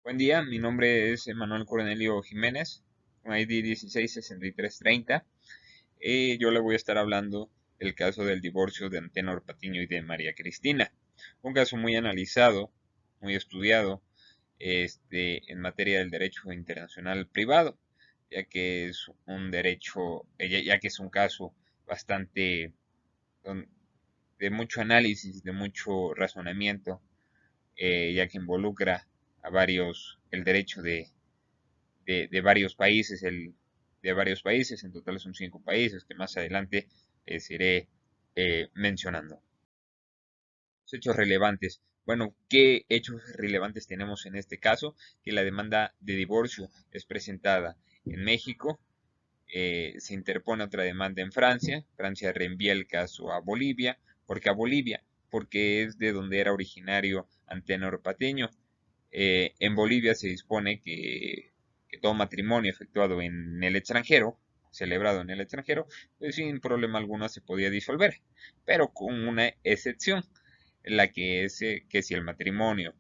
Buen día, mi nombre es Manuel Cornelio Jiménez, con ID 166330. Yo le voy a estar hablando del caso del divorcio de Antenor Patiño y de María Cristina. Un caso muy analizado, muy estudiado, en materia del derecho internacional privado, ya que es un derecho, ya que es un caso bastante de mucho análisis, de mucho razonamiento, ya que involucra a el derecho de varios países, en total son 5 países que más adelante les iré mencionando. Los hechos relevantes. Bueno, ¿qué hechos relevantes tenemos en este caso? Que la demanda de divorcio es presentada en México, se interpone otra demanda en Francia, Francia reenvía el caso a Bolivia, ¿por qué a Bolivia? Porque es de donde era originario Antenor Patiño. En Bolivia se dispone que todo matrimonio efectuado en el extranjero, celebrado en el extranjero, pues sin problema alguno se podía disolver, pero con una excepción, la que es que si el matrimonio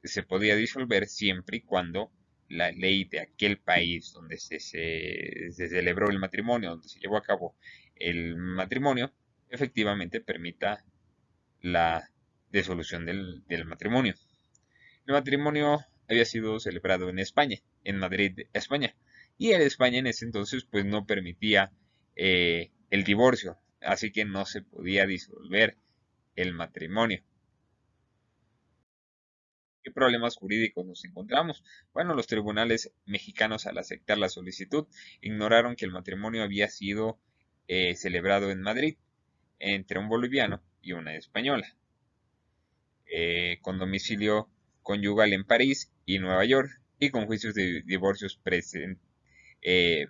se podía disolver siempre y cuando la ley de aquel país donde se celebró el matrimonio, donde se llevó a cabo el matrimonio, efectivamente permita la disolución del matrimonio. El matrimonio había sido celebrado en España, en Madrid, España. Y en España en ese entonces pues no permitía el divorcio, así que no se podía disolver el matrimonio. ¿Qué problemas jurídicos nos encontramos? Bueno, los tribunales mexicanos al aceptar la solicitud ignoraron que el matrimonio había sido celebrado en Madrid entre un boliviano y una española, con domicilio conyugal en París y Nueva York y con juicios de divorcios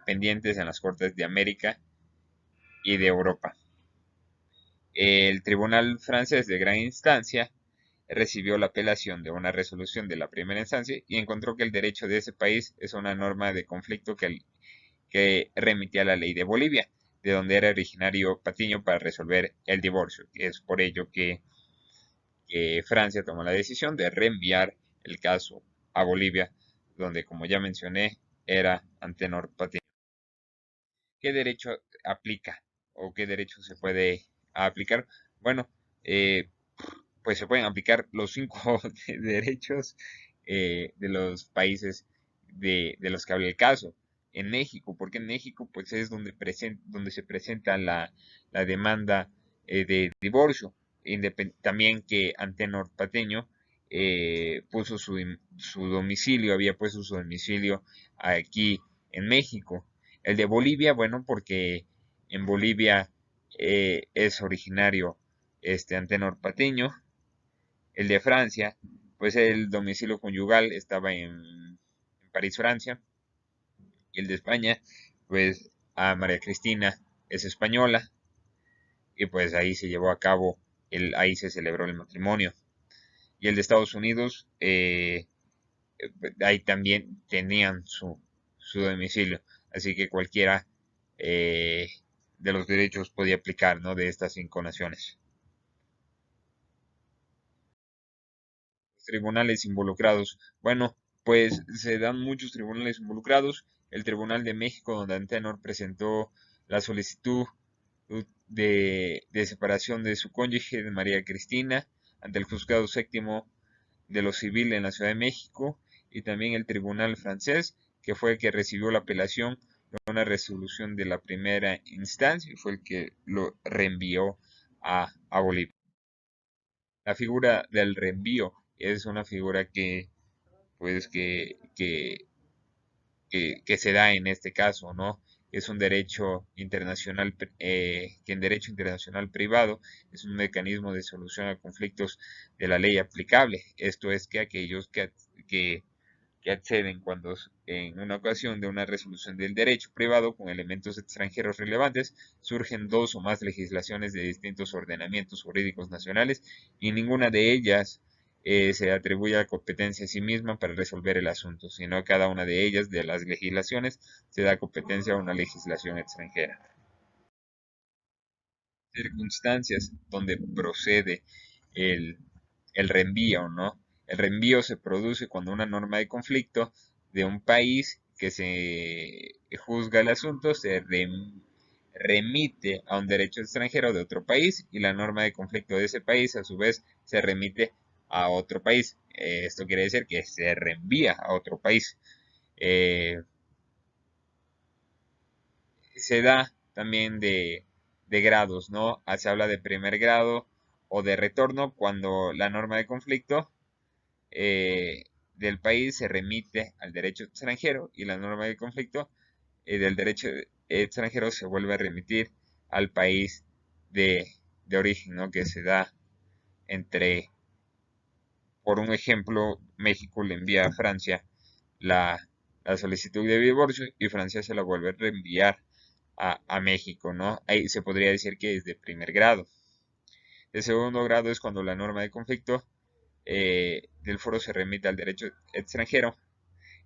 pendientes en las Cortes de América y de Europa. El Tribunal francés de gran instancia recibió la apelación de una resolución de la primera instancia y encontró que el derecho de ese país es una norma de conflicto que remitía a la ley de Bolivia, de donde era originario Patiño para resolver el divorcio. Es por ello que Francia tomó la decisión de reenviar el caso a Bolivia, donde, como ya mencioné, era Antenor Patiño. ¿Qué derecho aplica o qué derecho se puede aplicar? Bueno, eh, pues se pueden aplicar los 5 derechos de los países de los que habla el caso. En México, porque en México pues es donde se presenta la demanda de divorcio. También que Antenor Pateño puso su domicilio, había puesto su domicilio aquí en México. El de Bolivia, bueno, porque en Bolivia es originario Antenor Pateño. El de Francia, pues el domicilio conyugal estaba en París, Francia. Y el de España, pues a María Cristina es española. Y pues ahí se llevó a cabo, ahí se celebró el matrimonio. Y el de Estados Unidos, ahí también tenían su domicilio. Así que cualquiera eh, de los derechos podía aplicar, ¿no? De estas 5 naciones. Tribunales involucrados. Bueno, pues se dan muchos tribunales involucrados. El Tribunal de México, donde Antenor presentó la solicitud de separación de su cónyuge, de María Cristina, ante el Juzgado Séptimo de lo Civil en la Ciudad de México, y también el Tribunal francés, que fue el que recibió la apelación de una resolución de la primera instancia y fue el que lo reenvió a Bolivia. La figura del reenvío es una figura pues, que se da en este caso, ¿no? Es un derecho internacional, que en derecho internacional privado es un mecanismo de solución a conflictos de la ley aplicable. Esto es que aquellos que que acceden cuando en una ocasión de una resolución del derecho privado con elementos extranjeros relevantes surgen dos o más legislaciones de distintos ordenamientos jurídicos nacionales y ninguna de ellas se atribuye a competencia a sí misma para resolver el asunto, sino a cada una de ellas, de las legislaciones, se da competencia a una legislación extranjera. Circunstancias donde procede el, el reenvío, ¿no? El reenvío se produce cuando una norma de conflicto de un país que se juzga el asunto se remite a un derecho extranjero de otro país y la norma de conflicto de ese país a su vez se remite a otro país. Esto quiere decir que se reenvía a otro país. Se da también de grados, ¿no? Se habla de primer grado o de retorno cuando la norma de conflicto del país se remite al derecho extranjero y la norma de conflicto del derecho extranjero se vuelve a remitir al país de, de origen, ¿no? Que se da entre, por un ejemplo, México le envía a Francia la, la solicitud de divorcio y Francia se la vuelve a reenviar a México, ¿no? Ahí se podría decir que es de primer grado. De segundo grado es cuando la norma de conflicto del foro se remite al derecho extranjero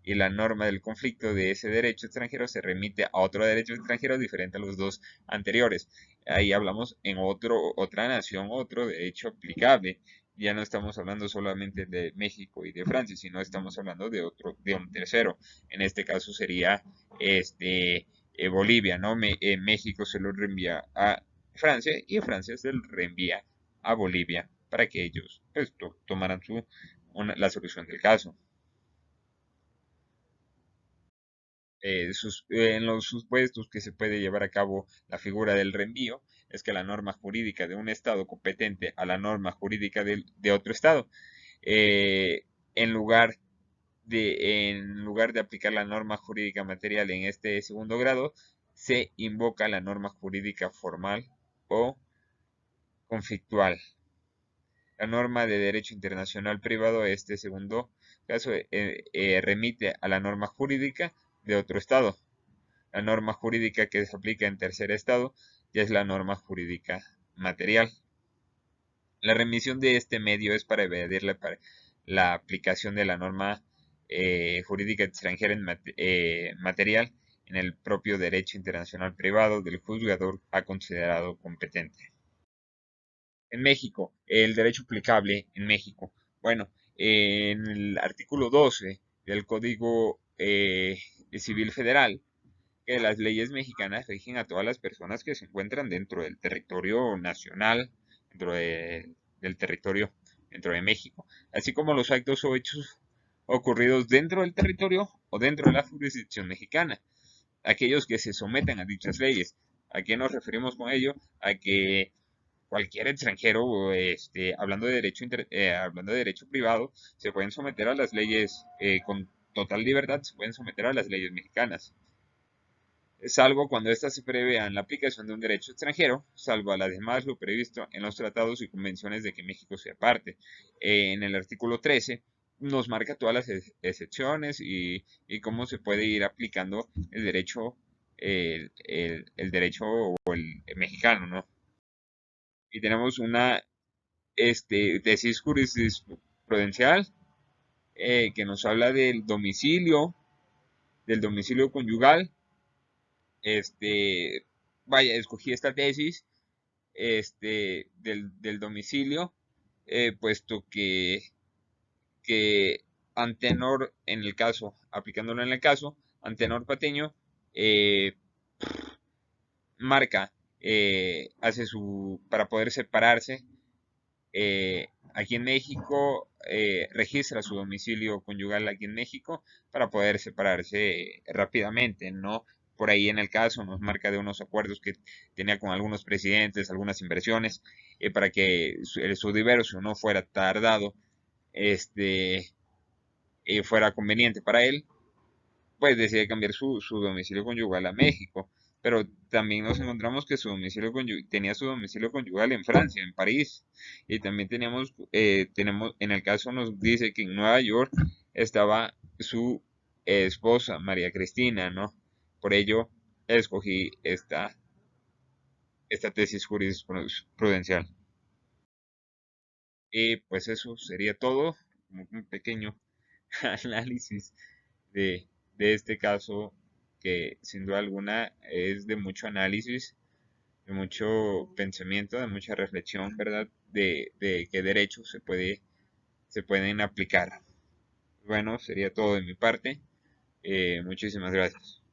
y la norma del conflicto de ese derecho extranjero se remite a otro derecho extranjero diferente a los dos anteriores. Ahí hablamos en otra nación, otro derecho aplicable. Ya no estamos hablando solamente de México y de Francia, sino estamos hablando de un tercero. En este caso sería Bolivia, ¿no? México se lo reenvía a Francia y Francia se lo reenvía a Bolivia para que ellos pues, tomaran la solución del caso. En los supuestos que se puede llevar a cabo la figura del reenvío es que la norma jurídica de un Estado competente a la norma jurídica de otro Estado, eh, en lugar en lugar de aplicar la norma jurídica material en este segundo grado, se invoca la norma jurídica formal o conflictual. La norma de derecho internacional privado, este segundo caso, remite a la norma jurídica de otro Estado. La norma jurídica que se aplica en tercer estado ya es la norma jurídica material. La remisión de este medio es para evadir la aplicación de la norma jurídica extranjera material en el propio derecho internacional privado del juzgador ha considerado competente. En México, el derecho aplicable en México. Bueno, en el artículo 12 del Código Civil Federal, que las leyes mexicanas rigen a todas las personas que se encuentran dentro del territorio nacional, del territorio dentro de México, así como los actos o hechos ocurridos dentro del territorio o dentro de la jurisdicción mexicana, aquellos que se someten a dichas leyes. ¿A qué nos referimos con ello? A que cualquier extranjero, hablando de derecho privado, se pueden someter a las leyes con total libertad, se pueden someter a las leyes mexicanas salvo cuando éstas se prevean la aplicación de un derecho extranjero, salvo a las demás lo previsto en los tratados y convenciones de que México sea parte. En el artículo 13 nos marca todas las excepciones y cómo se puede ir aplicando el derecho, el derecho o el mexicano, ¿no? Y tenemos una tesis jurisprudencial que nos habla del domicilio conyugal. Vaya, escogí esta tesis del domicilio, puesto que Antenor, en el caso, aplicándolo en el caso, Antenor Pateño eh, marca, para poder separarse, aquí en México, registra su domicilio conyugal aquí en México para poder separarse rápidamente, ¿no? Por ahí en el caso nos marca de unos acuerdos que tenía con algunos presidentes, algunas inversiones, para que su divorcio no fuera tardado, fuera conveniente para él, pues decide cambiar su domicilio conyugal a México. Pero también nos encontramos que tenía su domicilio conyugal en Francia, en París. Y también tenemos, en el caso nos dice que en Nueva York estaba su esposa, María Cristina, ¿no? Por ello escogí esta tesis jurisprudencial. Y pues eso sería todo, como un pequeño análisis de, de este caso que sin duda alguna es de mucho análisis, de mucho pensamiento, de mucha reflexión, ¿verdad? De qué derecho se puede se pueden aplicar. Bueno, sería todo de mi parte. Muchísimas gracias.